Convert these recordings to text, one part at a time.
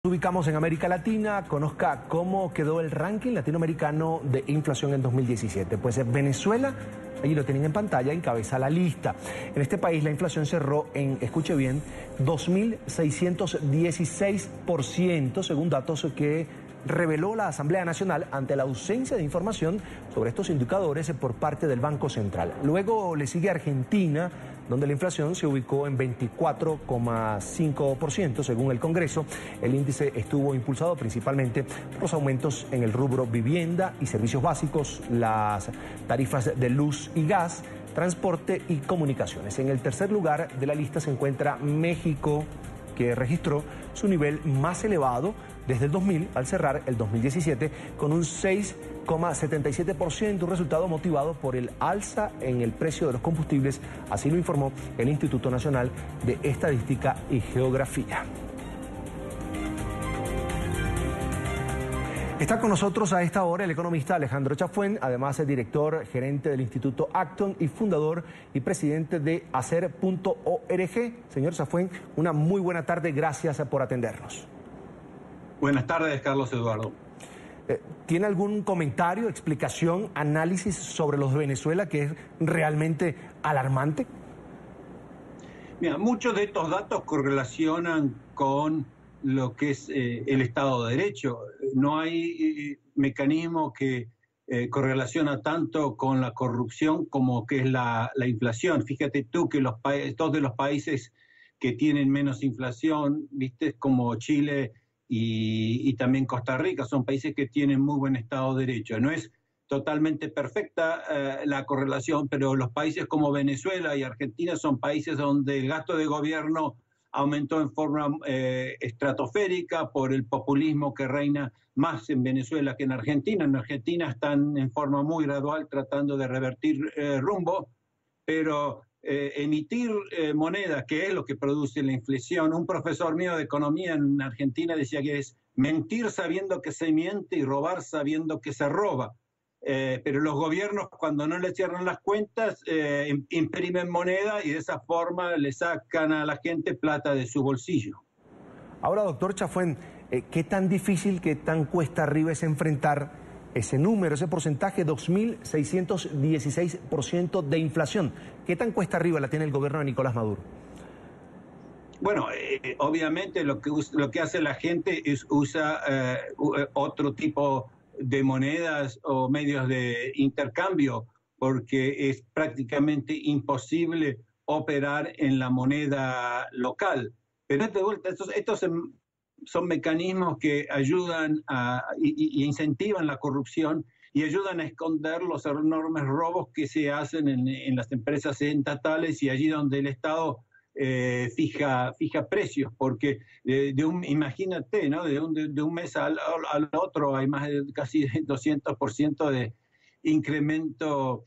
Nos ubicamos en América Latina, conozca cómo quedó el ranking latinoamericano de inflación en 2017. Pues Venezuela, allí lo tienen en pantalla, encabeza la lista. En este país la inflación cerró en, escuche bien, 2.616%, según datos que reveló la Asamblea Nacional ante la ausencia de información sobre estos indicadores por parte del Banco Central. Luego le sigue Argentina, donde la inflación se ubicó en 24,5%, según el Congreso. El índice estuvo impulsado principalmente por los aumentos en el rubro vivienda y servicios básicos, las tarifas de luz y gas, transporte y comunicaciones. En el tercer lugar de la lista se encuentra México, que registró su nivel más elevado desde el 2000 al cerrar el 2017 con un 6,77%, un resultado motivado por el alza en el precio de los combustibles, así lo informó el Instituto Nacional de Estadística y Geografía. Está con nosotros a esta hora el economista Alejandro Chafuen, además el director gerente del Instituto Acton y fundador y presidente de Hacer.org. Señor Chafuen, una muy buena tarde, gracias por atendernos. Buenas tardes, Carlos Eduardo. ¿Tiene algún comentario, explicación, análisis sobre los de Venezuela que es realmente alarmante? Mira, muchos de estos datos correlacionan con lo que es el Estado de Derecho. No hay mecanismo que correlaciona tanto con la corrupción como que es la inflación. Fíjate tú que todos de los países que tienen menos inflación, viste, como Chile y también Costa Rica, son países que tienen muy buen Estado de Derecho. No es totalmente perfecta la correlación, pero los países como Venezuela y Argentina son países donde el gasto de gobierno aumentó en forma estratosférica por el populismo que reina más en Venezuela que en Argentina. En Argentina están en forma muy gradual tratando de revertir rumbo, pero emitir moneda, que es lo que produce la inflación. Un profesor mío de economía en Argentina decía que es mentir sabiendo que se miente y robar sabiendo que se roba. Pero los gobiernos, cuando no le cierran las cuentas, imprimen moneda y de esa forma le sacan a la gente plata de su bolsillo. Ahora, doctor Chafuen, ¿qué tan difícil, qué tan cuesta arriba es enfrentar ese número, ese porcentaje, 2.616% de inflación? ¿Qué tan cuesta arriba la tiene el gobierno de Nicolás Maduro? Bueno, obviamente lo que hace la gente es usa otro tipo de monedas o medios de intercambio, porque es prácticamente imposible operar en la moneda local. Pero de vuelta, estos son mecanismos que ayudan y incentivan la corrupción y ayudan a esconder los enormes robos que se hacen en las empresas estatales y allí donde el Estado fija precios, porque imagínate, ¿no? de un mes al otro hay más de casi 200% de incremento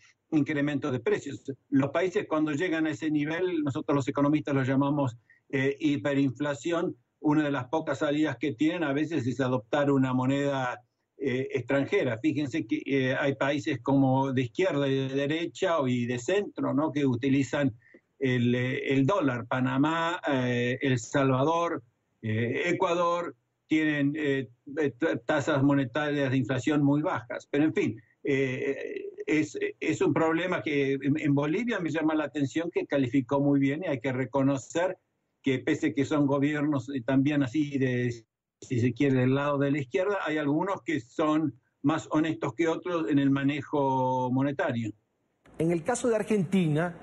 de precios. Los países cuando llegan a ese nivel, nosotros los economistas lo llamamos hiperinflación. Una de las pocas salidas que tienen a veces es adoptar una moneda extranjera. Fíjense que hay países como de izquierda y de derecha y de centro, ¿no? que utilizan el dólar. Panamá, El Salvador, Ecuador tienen tasas monetarias de inflación muy bajas. Pero en fin, es un problema que en Bolivia me llama la atención, que calificó muy bien, y hay que reconocer que pese que son gobiernos también así si se quiere, del lado de la izquierda, hay algunos que son más honestos que otros en el manejo monetario. En el caso de Argentina,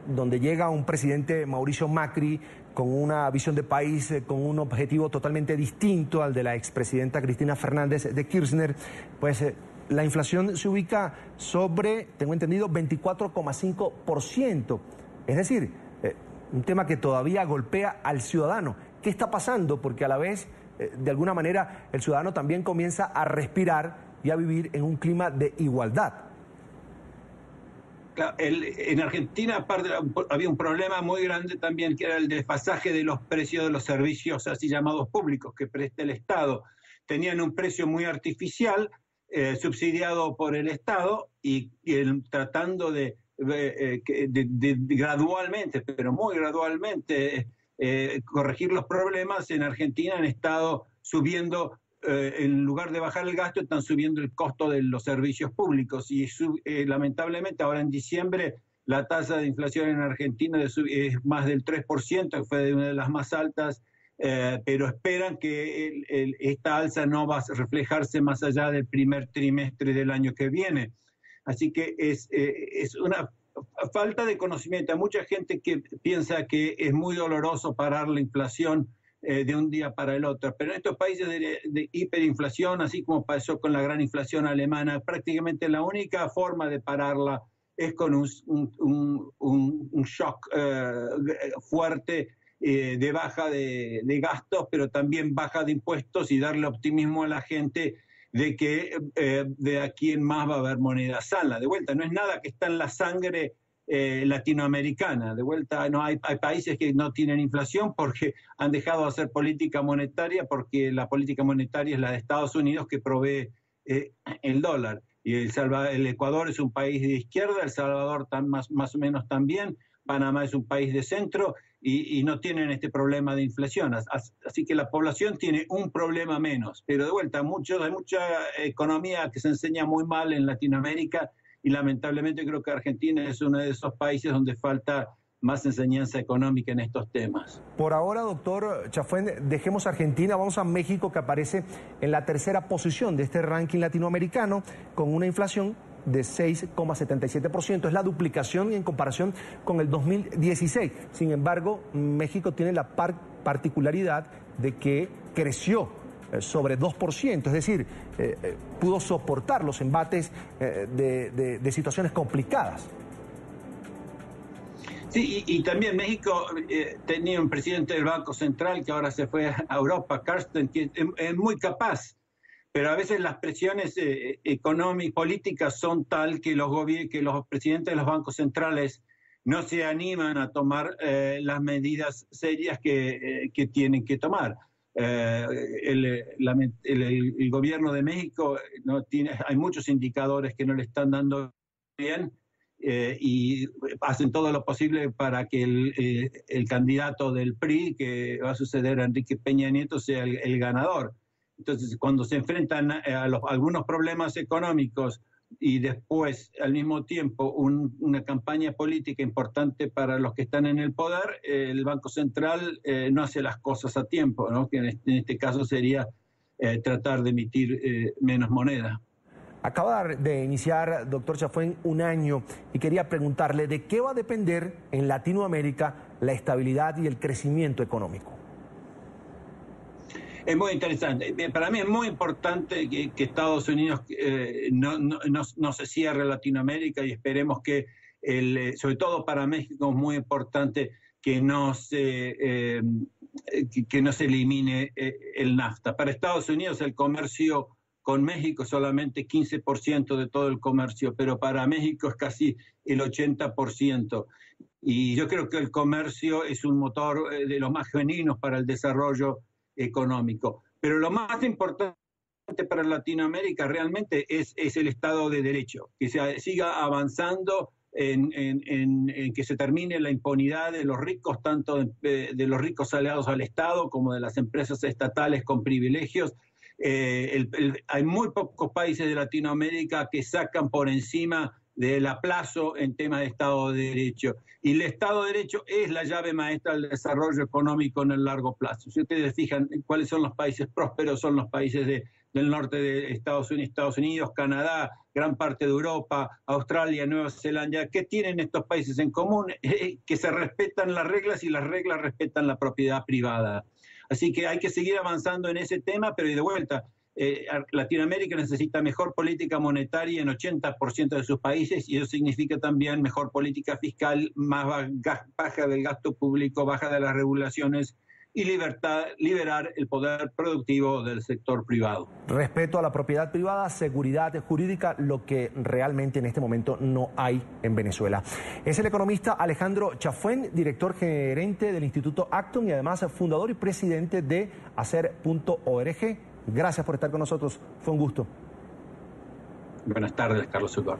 donde llega un presidente, Mauricio Macri, con una visión de país, con un objetivo totalmente distinto al de la expresidenta Cristina Fernández de Kirchner, pues la inflación se ubica sobre, tengo entendido, 24,5%. Es decir, un tema que todavía golpea al ciudadano. ¿Qué está pasando? Porque a la vez, de alguna manera, el ciudadano también comienza a respirar y a vivir en un clima de igualdad. En Argentina aparte, había un problema muy grande también, que era el desfasaje de los precios de los servicios así llamados públicos que presta el Estado. Tenían un precio muy artificial, subsidiado por el Estado, y tratando de gradualmente, pero muy gradualmente, corregir los problemas. En Argentina han estado subiendo, en lugar de bajar el gasto, están subiendo el costo de los servicios públicos. Y lamentablemente ahora en diciembre la tasa de inflación en Argentina es más del 3%, que fue una de las más altas, pero esperan que esta alza no va a reflejarse más allá del primer trimestre del año que viene. Así que es una falta de conocimiento. Hay mucha gente que piensa que es muy doloroso parar la inflación de un día para el otro, pero en estos países de hiperinflación, así como pasó con la gran inflación alemana, prácticamente la única forma de pararla es con un shock fuerte de baja de gastos, pero también baja de impuestos, y darle optimismo a la gente de que de aquí en más va a haber moneda sana. De vuelta, no es nada que está en la sangre latinoamericana. De vuelta, no hay países que no tienen inflación porque han dejado de hacer política monetaria, porque la política monetaria es la de Estados Unidos, que provee el dólar. Y el Ecuador es un país de izquierda, El Salvador más o menos también, Panamá es un país de centro, y no tienen este problema de inflación. Así que la población tiene un problema menos. Pero de vuelta, hay mucha economía que se enseña muy mal en Latinoamérica, y lamentablemente creo que Argentina es uno de esos países donde falta más enseñanza económica en estos temas. Por ahora, doctor Chafuen, dejemos Argentina, vamos a México, que aparece en la tercera posición de este ranking latinoamericano, con una inflación de 6,77%. Es la duplicación en comparación con el 2016. Sin embargo, México tiene la particularidad de que creció sobre 2%, es decir, pudo soportar los embates de situaciones complicadas. Sí, y también México tenía un presidente del Banco Central que ahora se fue a Europa, Carsten, que es muy capaz, pero a veces las presiones económicas, políticas son tal que los presidentes de los bancos centrales no se animan a tomar las medidas serias que tienen que tomar. El gobierno de México hay muchos indicadores que no le están dando bien, y hacen todo lo posible para que el candidato del PRI, que va a suceder a Enrique Peña Nieto, sea el ganador. Entonces, cuando se enfrentan a algunos problemas económicos y después, al mismo tiempo, una campaña política importante para los que están en el poder, el Banco Central no hace las cosas a tiempo, ¿no? Que en este caso sería tratar de emitir menos moneda. Acaba de iniciar, doctor Chafuen, un año, y quería preguntarle de qué va a depender en Latinoamérica la estabilidad y el crecimiento económico. Es muy interesante. Para mí es muy importante que Estados Unidos no se cierre a Latinoamérica, y esperemos que, sobre todo para México, es muy importante que no se elimine el NAFTA. Para Estados Unidos el comercio con México es solamente 15% de todo el comercio, pero para México es casi el 80%. Y yo creo que el comercio es un motor de los más genuinos para el desarrollo económico. Pero lo más importante para Latinoamérica realmente es el Estado de Derecho, que se siga avanzando en que se termine la impunidad de los ricos, tanto de los ricos aliados al Estado como de las empresas estatales con privilegios. Hay muy pocos países de Latinoamérica que sacan por encima del aplazo en temas de Estado de Derecho. Y el Estado de Derecho es la llave maestra del desarrollo económico en el largo plazo. Si ustedes fijan cuáles son los países prósperos, son los países del norte de Estados Unidos, Canadá, gran parte de Europa, Australia, Nueva Zelanda. ¿Qué tienen estos países en común? Que se respetan las reglas, y las reglas respetan la propiedad privada. Así que hay que seguir avanzando en ese tema, pero de vuelta, Latinoamérica necesita mejor política monetaria en 80% de sus países, y eso significa también mejor política fiscal, más baja del gasto público, baja de las regulaciones, y liberar el poder productivo del sector privado. Respeto a la propiedad privada, seguridad jurídica, lo que realmente en este momento no hay en Venezuela. Es el economista Alejandro Chafuen, director gerente del Instituto Acton y además fundador y presidente de Hacer.org. Gracias por estar con nosotros, fue un gusto. Buenas tardes, Carlos Zuccar.